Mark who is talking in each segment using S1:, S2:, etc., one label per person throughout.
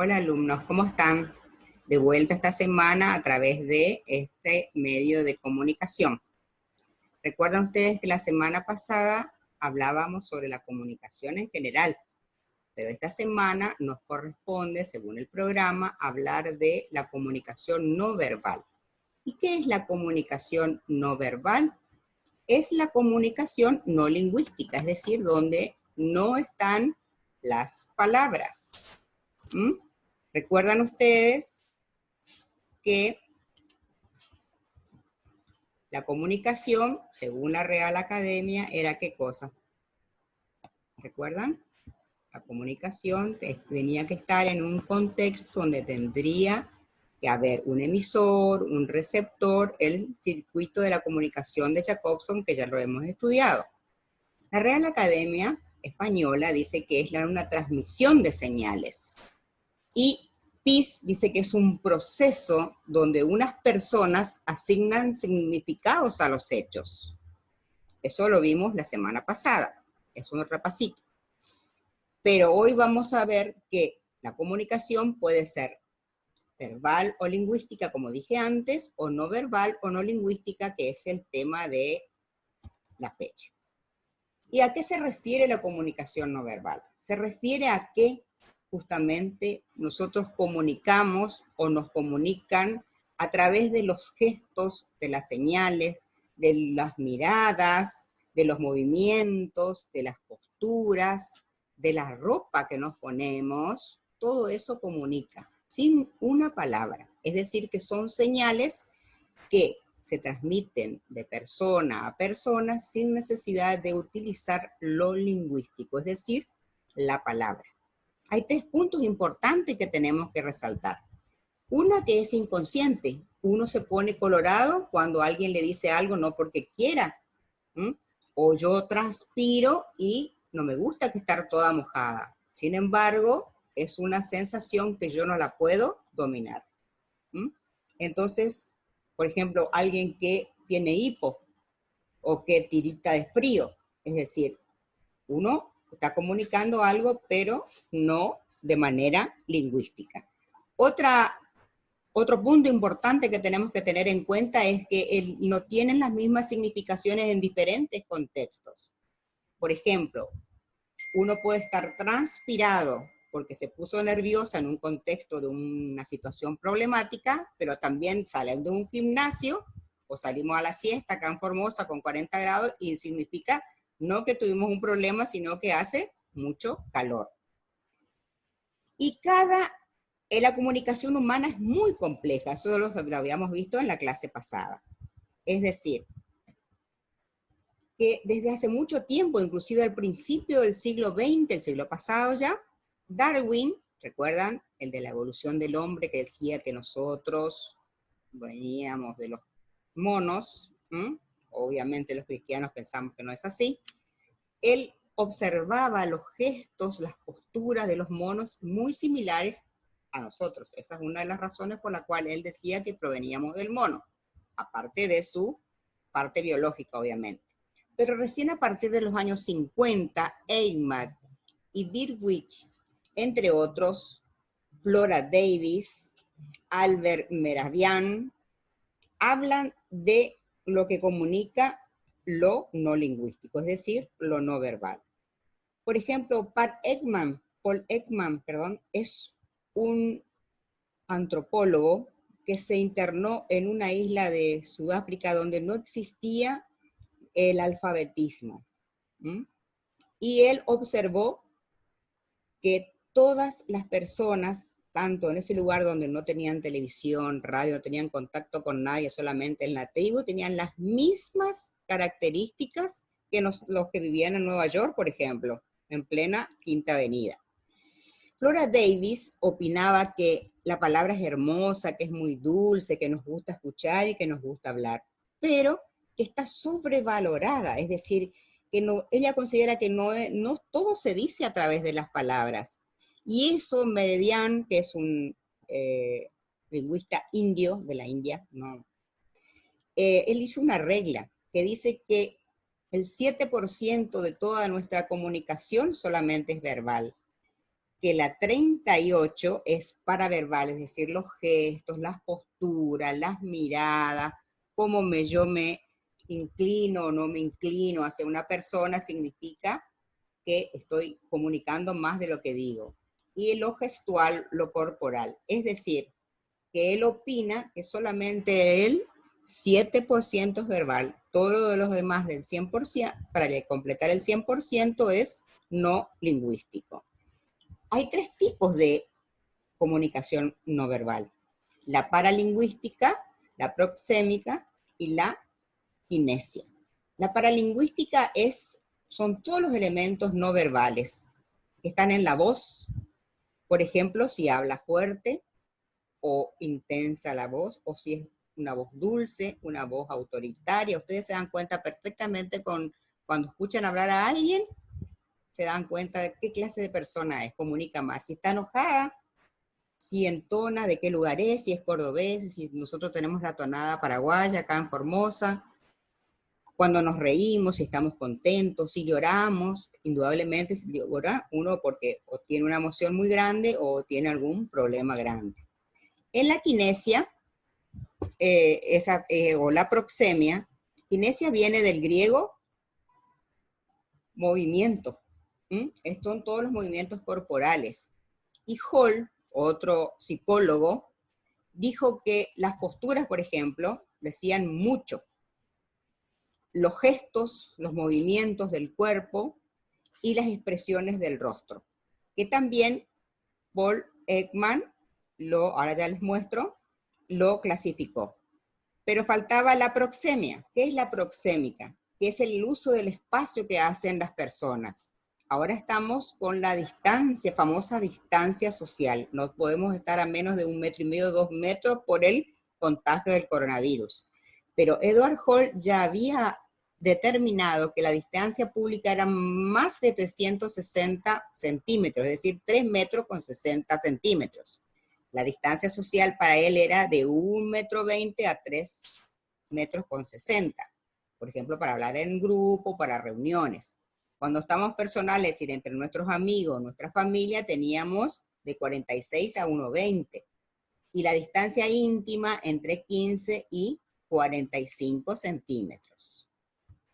S1: Hola alumnos, ¿cómo están? De vuelta esta semana a través de este medio de comunicación. Recuerdan ustedes que la semana pasada hablábamos sobre la comunicación en general, pero esta semana nos corresponde, según el programa, hablar de la comunicación no verbal. ¿Y qué es la comunicación no verbal? Es la comunicación no lingüística, es decir, donde no están las palabras. ¿Recuerdan ustedes que la comunicación, según la Real Academia, era qué cosa? ¿Recuerdan? La comunicación tenía que estar en un contexto donde tendría que haber un emisor, un receptor, el circuito de la comunicación de Jacobson, que ya lo hemos estudiado. La Real Academia Española dice que es una transmisión de señales. Y Peace dice que es un proceso donde unas personas asignan significados a los hechos. Eso lo vimos la semana pasada, es un repasito. Pero hoy vamos a ver que la comunicación puede ser verbal o lingüística, como dije antes, o no verbal o no lingüística, que es el tema de la fecha. ¿Y a qué se refiere la comunicación no verbal? Se refiere a que justamente nosotros comunicamos o nos comunican a través de los gestos, de las señales, de las miradas, de los movimientos, de las posturas, de la ropa que nos ponemos. Todo eso comunica, sin una palabra. Es decir, que son señales que se transmiten de persona a persona sin necesidad de utilizar lo lingüístico, es decir, la palabra. Hay 3 puntos importantes que tenemos que resaltar. Una, que es inconsciente. Uno se pone colorado cuando alguien le dice algo no porque quiera. O yo transpiro y no me gusta que estar toda mojada. Sin embargo, es una sensación que yo no la puedo dominar. Entonces, por ejemplo, alguien que tiene hipo o que tirita de frío, es decir, uno está comunicando algo, pero no de manera lingüística. Otro punto importante que tenemos que tener en cuenta es que no tienen las mismas significaciones en diferentes contextos. Por ejemplo, uno puede estar transpirado porque se puso nerviosa en un contexto de una situación problemática, pero también salen de un gimnasio o salimos a la siesta acá en Formosa con 40 grados y significa no que tuvimos un problema, sino que hace mucho calor. Y la comunicación humana es muy compleja, eso lo habíamos visto en la clase pasada. Es decir, que desde hace mucho tiempo, inclusive al principio del siglo XX, el siglo pasado ya, Darwin, ¿recuerdan? El de la evolución del hombre que decía que nosotros veníamos de los monos, obviamente los cristianos pensamos que no es así. Él observaba los gestos, las posturas de los monos muy similares a nosotros. Esa es una de las razones por la cual él decía que proveníamos del mono, aparte de su parte biológica, obviamente. Pero recién a partir de los años 50, Eichmann y Birwich, entre otros, Flora Davis, Albert Mehrabian, hablan de lo que comunica lo no lingüístico, es decir, lo no verbal. Por ejemplo, Paul Ekman, es un antropólogo que se internó en una isla de Sudáfrica donde no existía el alfabetismo. Y él observó que todas las personas, tanto en ese lugar donde no tenían televisión, radio, no tenían contacto con nadie, solamente en la tribu, tenían las mismas características que los que vivían en Nueva York, por ejemplo, en plena Quinta Avenida. Flora Davis opinaba que la palabra es hermosa, que es muy dulce, que nos gusta escuchar y que nos gusta hablar, pero que está sobrevalorada, es decir, que ella considera que no todo se dice a través de las palabras. Y eso Mehrabian, que es un lingüista indio de la India, él hizo una regla que dice que el 7% de toda nuestra comunicación solamente es verbal. que la 38 es paraverbal, es decir, los gestos, las posturas, las miradas, yo me inclino o no me inclino hacia una persona, significa que estoy comunicando más de lo que digo. Y lo gestual, lo corporal, es decir, que él opina que solamente el 7% es verbal, todo lo demás del 100%, para completar el 100% es no lingüístico. Hay 3 tipos de comunicación no verbal: la paralingüística, la proxémica y la kinesia. La paralingüística son todos los elementos no verbales que están en la voz. Por ejemplo, si habla fuerte o intensa la voz, o si es una voz dulce, una voz autoritaria. Ustedes se dan cuenta perfectamente cuando escuchan hablar a alguien, se dan cuenta de qué clase de persona es, comunica más. Si está enojada, si entona, de qué lugar es, si es cordobés, si nosotros tenemos la tonada paraguaya acá en Formosa. Cuando nos reímos, si estamos contentos, si lloramos, indudablemente si llora uno porque o tiene una emoción muy grande o tiene algún problema grande. En la kinesia, o la proxemia, kinesia viene del griego movimiento. Estos son todos los movimientos corporales. Y Hall, otro psicólogo, dijo que las posturas, por ejemplo, decían mucho. Los gestos, los movimientos del cuerpo y las expresiones del rostro. Que también Paul Ekman, ahora ya les muestro, lo clasificó. Pero faltaba la proxemia. ¿Qué es la proxémica? Que es el uso del espacio que hacen las personas. Ahora estamos con la distancia, famosa distancia social. No podemos estar a menos de 1,5 metros, 2 metros por el contagio del coronavirus. Pero Edward Hall ya había determinado que la distancia pública era más de 360 centímetros, es decir, 3 metros con 60 centímetros. La distancia social para él era de 1,20 metros a 3 metros con 60. Por ejemplo, para hablar en grupo, para reuniones. Cuando estamos personales, es decir, entre nuestros amigos, nuestra familia, teníamos de 46 a 1,20. Y la distancia íntima entre 15 y 45 centímetros.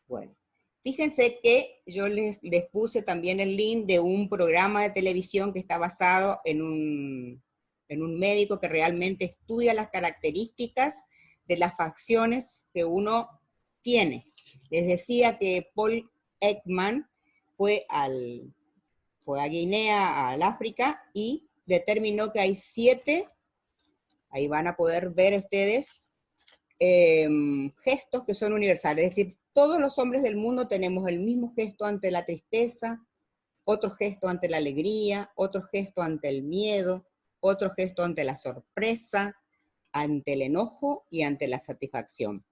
S1: Bueno, fíjense que yo les puse también el link de un programa de televisión que está basado en un médico que realmente estudia las características de las facciones que uno tiene. Les decía que Paul Ekman fue a Guinea, al África, y determinó que hay 7, ahí van a poder ver ustedes, gestos que son universales. Es decir, todos los hombres del mundo tenemos el mismo gesto ante la tristeza, otro gesto ante la alegría, otro gesto ante el miedo, otro gesto ante la sorpresa, ante el enojo y ante la satisfacción.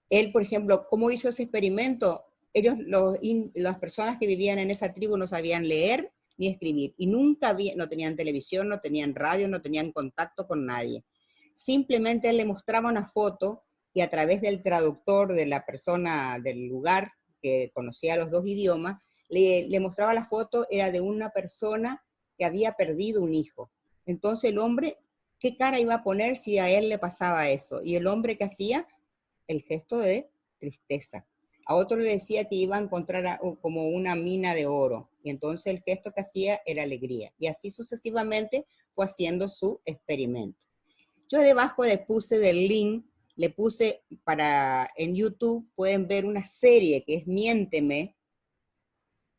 S1: Él, por ejemplo, ¿cómo hizo ese experimento? Las personas que vivían en esa tribu no sabían leer ni escribir, y no tenían televisión, no tenían radio, no tenían contacto con nadie. Simplemente él le mostraba una foto y a través del traductor de la persona del lugar que conocía los 2 idiomas, le mostraba la foto, era de una persona que había perdido un hijo. Entonces el hombre, ¿qué cara iba a poner si a él le pasaba eso? Y el hombre, ¿qué hacía? El gesto de tristeza. A otro le decía que iba a encontrar como una mina de oro, y entonces el gesto que hacía era alegría. Y así sucesivamente fue haciendo su experimento. Yo debajo le puse del link, le puse en YouTube, pueden ver una serie que es Miénteme,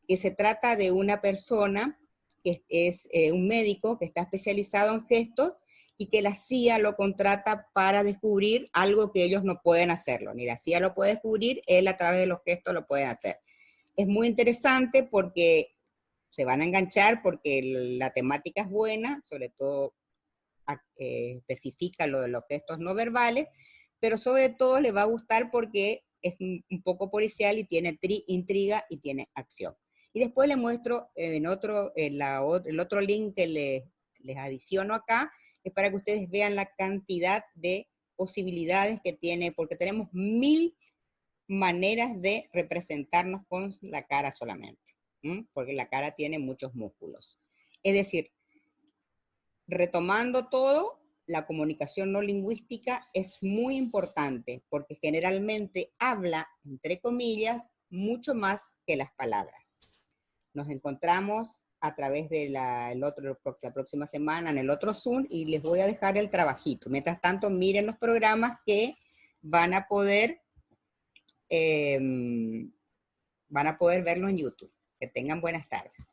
S1: que se trata de una persona que es un médico que está especializado en gestos y que la CIA lo contrata para descubrir algo que ellos no pueden hacerlo. Ni la CIA lo puede descubrir, él a través de los gestos lo puede hacer. Es muy interesante porque se van a enganchar, porque la temática es buena, sobre todo especifica lo de los gestos no verbales, pero sobre todo le va a gustar porque es un poco policial y tiene intriga y tiene acción. Y después les muestro el otro link que les adiciono acá, es para que ustedes vean la cantidad de posibilidades que tiene, porque tenemos 1000 maneras de representarnos con la cara solamente, porque la cara tiene muchos músculos. Es decir, retomando todo, la comunicación no lingüística es muy importante porque generalmente habla, entre comillas, mucho más que las palabras. Nos encontramos a través de la próxima semana en el otro Zoom y les voy a dejar el trabajito. Mientras tanto, miren los programas que van a poder, van a poder verlo en YouTube. Que tengan buenas tardes.